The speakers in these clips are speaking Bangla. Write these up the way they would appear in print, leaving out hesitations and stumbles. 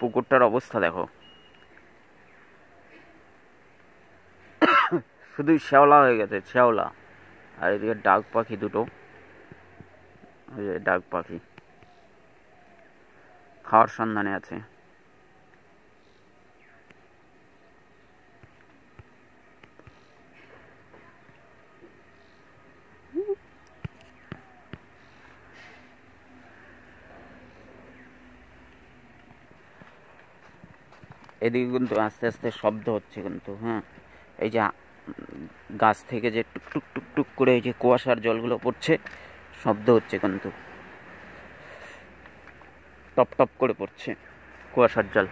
পুকুরটার অবস্থা দেখো, শুধুই শ্যাওলা হয়ে গেছে, শ্যাওলা। আর এদিকে ডাক পাখি দুটো, ওই যে ডাক পাখি খাওয়ার সন্ধানে আছে। এদিকে কিন্তু আস্তে আস্তে শব্দ হচ্ছে কিন্তু, হ্যাঁ, এই যে গাছ থেকে যে টুকটুক টুকটুক করে এই যে কুয়াশার জলগুলো পড়ছে, শব্দ হচ্ছে কিন্তু, টপ টপ করে পড়ছে কুয়াশার জল।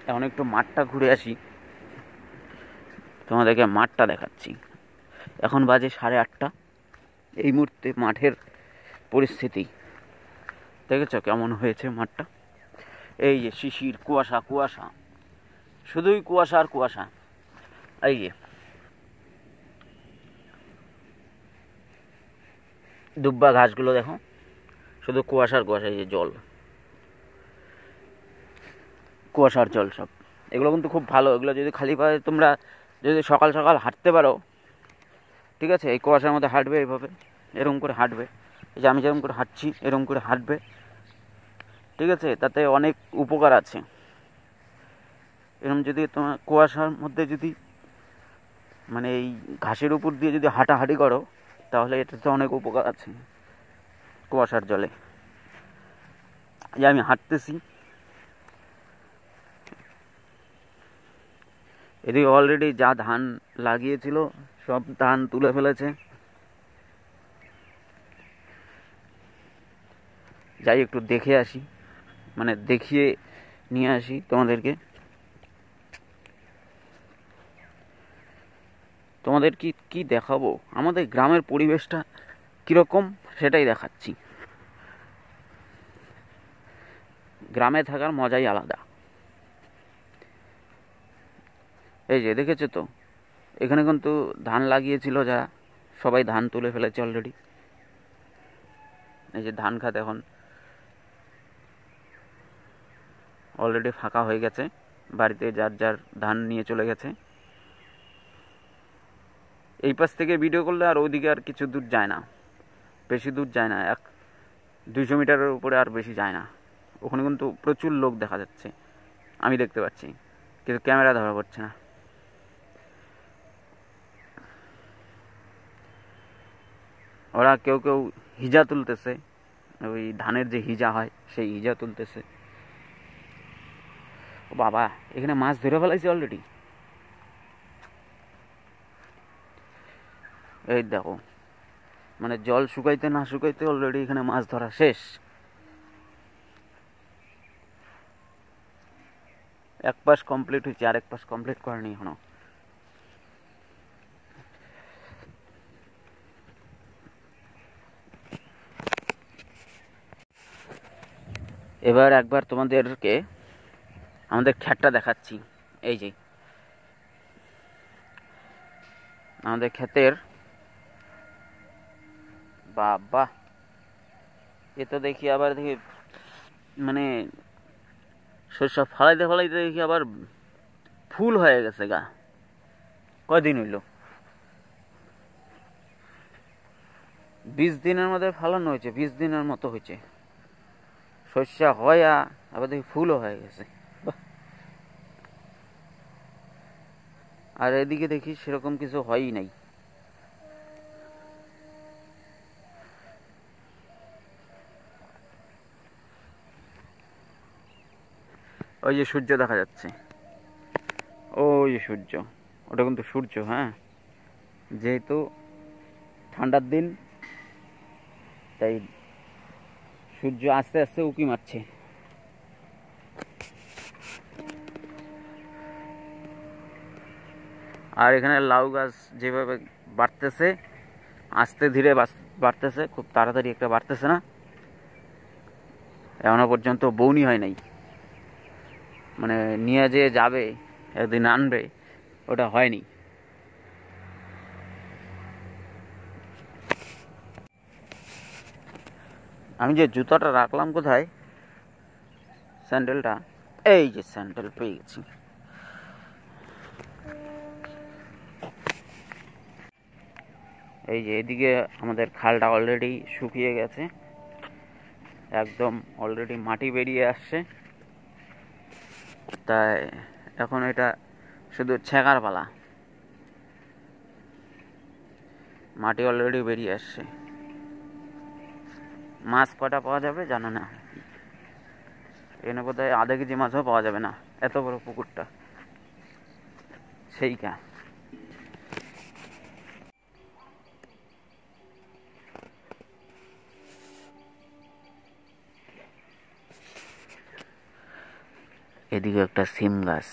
এখন একটু মাঠটা ঘুরে আসি, তোমাদেরকে মাঠটা দেখাচ্ছি। এখন বাজে 8:30। এই মুহূর্তে মাঠের পরিস্থিতি দেখেছো কেমন হয়েছে মাঠটা? এই যে শিশির, কুয়াশা, কুয়াশা, শুধুই কুয়াশা আর কুয়াশা। এই যে দুব্বা ঘাসগুলো দেখো, শুধু কুয়াশার কুয়াশা। এই যে জল, কুয়াশার জল সব। এগুলো কিন্তু খুব ভালো। এগুলো যদি খালি পায়ে তোমরা যদি সকাল সকাল হাঁটতে পারো, ঠিক আছে, এই কুয়াশার মধ্যে হাঁটবে, এইভাবে এরকম করে হাঁটবে, এই যে আমি যেরকম করে হাঁটছি এরকম করে হাঁটবে, ঠিক আছে, তাতে অনেক উপকার আছে। এরকম যদি তোমার কুয়াশার মধ্যে যদি মানে এই ঘাসের উপর দিয়ে যদি হাঁটাহাঁটি করো, তাহলে এটাতে অনেক উপকার আছে কুয়াশার জলে। যে আমি হাঁটতেছি, এদিকে অলরেডি যা ধান লাগিয়েছিল সব ধান তুলে ফেলেছে। যাই একটু দেখে আসি, মানে দেখিয়ে নিয়ে আসি তোমাদেরকে। তোমাদের কি দেখাবো, আমাদের গ্রামের পরিবেশটা কীরকম সেটাই দেখাচ্ছি। গ্রামে থাকার মজাই আলাদা। এই যে দেখেছো তো, এখানে কিন্তু ধান লাগিয়েছিল যারা, সবাই ধান তুলে ফেলেছে অলরেডি। এই যে ধান খাত এখন অলরেডি ফাঁকা হয়ে গেছে, বাড়িতে যার যার ধান নিয়ে চলে গেছে। এই পাশ থেকে ভিডিও করলে আর ওইদিকে আর কিছু দূর যায় না, বেশি দূর যায় না, 200 মিটারের উপরে আর বেশি যায় না। ওখানে কিন্তু প্রচুর লোক দেখা যাচ্ছে, আমি দেখতে পাচ্ছি, কিন্তু ক্যামেরা ধরা পড়ছে না। ওরা কেউ কেউ হিজা তুলতেছে, ওই ধানের যে হিজা হয় সেই হিজা তুলতেছে। ও বাবা, এখানে মাছ ধরে ফেলাইছে অলরেডি। এই দেখো, মানে জল শুকাইতে না শুকাইতে অলরেডি এখানে মাছ ধরা শেষ। এক পাশ কমপ্লিট হয়েছে, আর এক পাশ কমপ্লিট করেনি এখনো। এবার একবার তোমাদেরকে আমাদের ক্ষেতটা দেখাচ্ছি। এই যে আমাদের ক্ষেতের, বাবা, এ তো দেখি আবার দেখি মানে শস্য ফলাইতে ফলাইতে দেখি আবার ফুল হয়ে গেছে গা। কয়দিন হইল? 20 দিনের মধ্যে ফলানো হয়েছে, 20 দিনের মতো হয়েছে। শস্য হয় আবার দেখি ফুলও হয়ে গেছে। আর এদিকে দেখি সেরকম কিছু হয়ই নাই। ওই যে সূর্য দেখা যাচ্ছে, ওই যে সূর্য, ওটা কিন্তু সূর্য। হ্যাঁ, যেহেতু ঠান্ডার দিন তাই সূর্য আস্তে আস্তে উঁকি মারছে। আর এখানে লাউ গাছ যেভাবে বাড়তেছে, আস্তে ধীরে বাড়তেছে, খুব তাড়াতাড়ি একটা বাড়তেছে না। এখনো পর্যন্ত বউনি হয় নাই, মানে নিয়ে যে যাবে একদিন আনবে, ওটা হয়নি। আমি যে জুতাটা রাখলাম কোথায়, স্যান্ডেলটা, এই যে স্যান্ডেল পেয়ে গেছি। এই যে এদিকে আমাদের খালটা অলরেডি শুকিয়ে গেছে, একদম অলরেডি মাটি বেরিয়ে আসছে, তাই এখন এটা শুধু ছেঁকার পালা। মাটি অলরেডি বেরিয়ে আসছে। মাছ কটা পাওয়া যাবে জানো না, এখানে বোধহয় আধা কেজি মাছও পাওয়া যাবে না, এত বড় পুকুরটা। সেই কা এদিকে একটা সিম গাছ,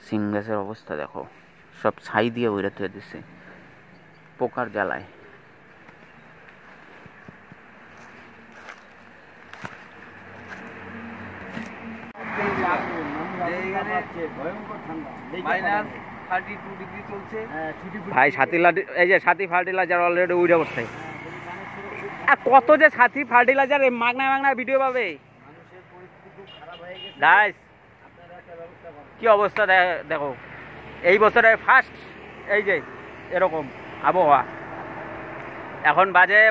সিম গাছের অবস্থা দেখো, সব ছাই দিয়ে বইরে থুয়ে দিচ্ছে পোকার জ্বালায়। ভাই সাথী এই যে সাথী ফার্টিলাইজার অলরেডি উড়ে বসছে। কত যে সাথী ফার্টিলাইজার মাগনা মাগনা ভিডিও পাবে গাইস, কি অবস্থা দেখো। এই বছরে ফার্স্ট এই যে এরকম আবহাওয়া। এখন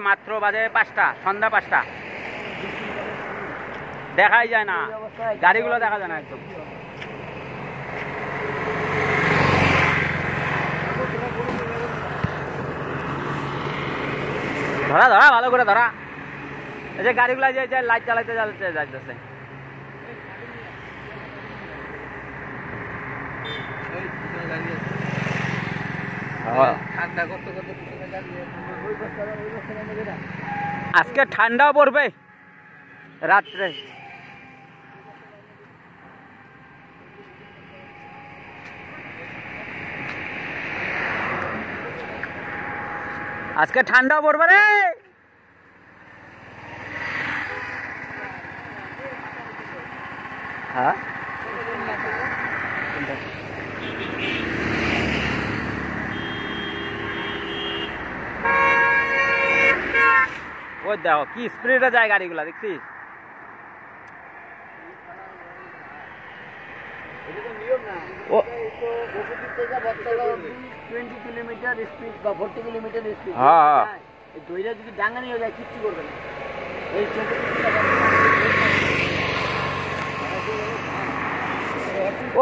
মাত্র বাজে 5টা, সন্ধ্যা 5টা, দেখাই যায় না, গাড়িগুলো দেখা যায় না একদম। ধরা ধরা ভালো করে ধরা, এই যে গাড়িগুলো যে লাইট চালাইতে যাইতেছে। আজকে ঠান্ডাও পড়বে রাত্রে। আজকে ঠান্ডাও পড়বে রে। হ্যাঁ ওই দেখো কি স্পিডে যায় গাড়িগুলা, দেখছিস?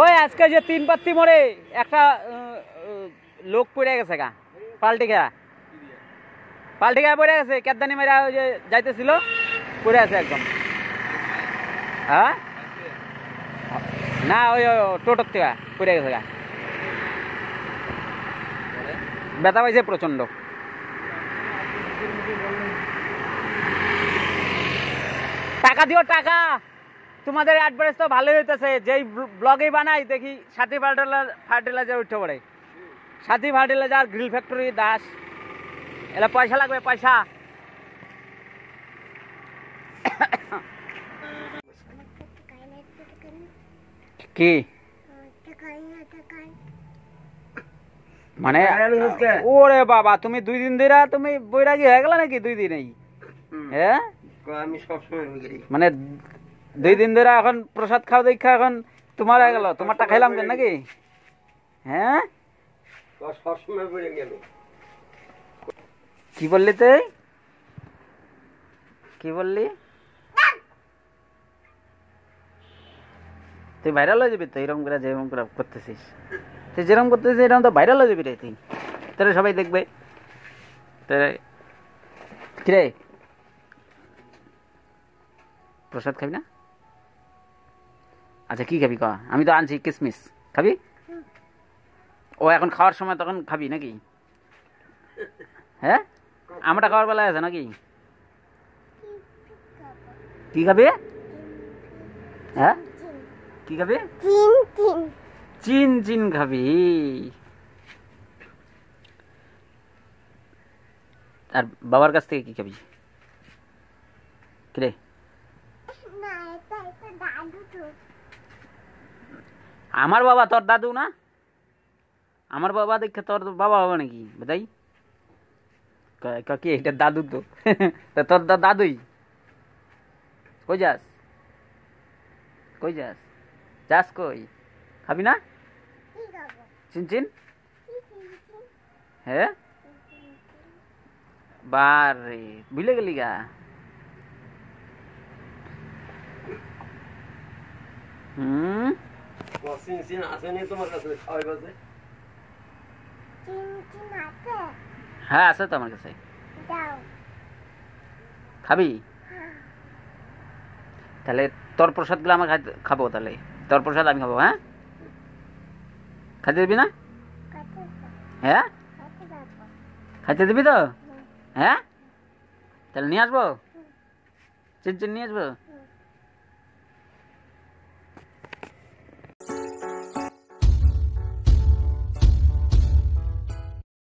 ওই আজকে যে 3 পাত্তি মোড়ে একটা লোক পড়ে গেছে গা, পাল্টি খেয়া পড়ে গেছে, কেদানি মেরা ওই যে যাইতেছিল পড়ে আছে একদম। হ্যাঁ না ওই টোটোর থেকে পড়ে গেছে গা, ব্যথা পাইছে প্রচন্ড। টাকা দিও টাকা, তোমাদের অ্যাডভার্টাইজ তো ভালোই হইতেছে। যেই ব্লগে বানাই দেখি সাথী ফার্টিলাইজার উঠে পড়ে, সাথী ফার্টিলাইজার, গ্রিল ফ্যাক্টরি, দাস, এলা পয়সা লাগবে পয়সা। কি মানে? ওরে বাবা, তুমি 2 দিন ধরে তুমি বৈরাগী হয়ে গেল নাকি? 2 দিনেই? হ্যাঁ আমি সবসময় মানে 2 দিন ধরে এখন প্রসাদ খাওয়া দেখা এখন তোমার হয়ে গেল। তোমারটা খাইলাম কেন নাকি? হ্যাঁ সবসময় বলে গেল। কি বললি তুই? কি বললি? তুই ভাইরাল হয়ে যাবি তো এরকম করে, যেরকম করে করতেছিস তুই, যেরকম করতেছিস এরকম তো ভাইরাল হয়ে যাবি রে তুই। তোরা সবাই দেখবে। কিরে প্রসাদ খাবি না? আচ্ছা কি খাবি ক? আমি তো আনছি কিসমিস, খাবি? ও এখন খাওয়ার সময় তখন খাবি নাকি? হ্যাঁ আমরা খাওয়ার বেলায় আছে নাকি? কি খাবি? হ্যাঁ কি খাবি? চিন চিন খাবি? আর বাবার কাছ থেকে কি খাবি? কিরে আমার বাবা তোর দাদু না? আমার বাবা দেখে তোর বাবা হবে নাকি? বোধাই কি এটা দাদু তো তোর দাদুই। কই যাস? কই যাস? যাস কই? খাবি না? চিনচিন? হ্যাঁ, বারে ভুলে গেলি গা। হুম, হ্যাঁ আছে তো আমার কাছে। খাবি? তাহলে তোর প্রসাদ গুলো আমার খাবো, তাহলে তোর প্রসাদ আমি খাবো। হ্যাঁ, খাইতে দিবি না? হ্যাঁ, খাইতে দিবি তো? হ্যাঁ, তাহলে নিয়ে আসবো, চিনচিন নিয়ে আসবো।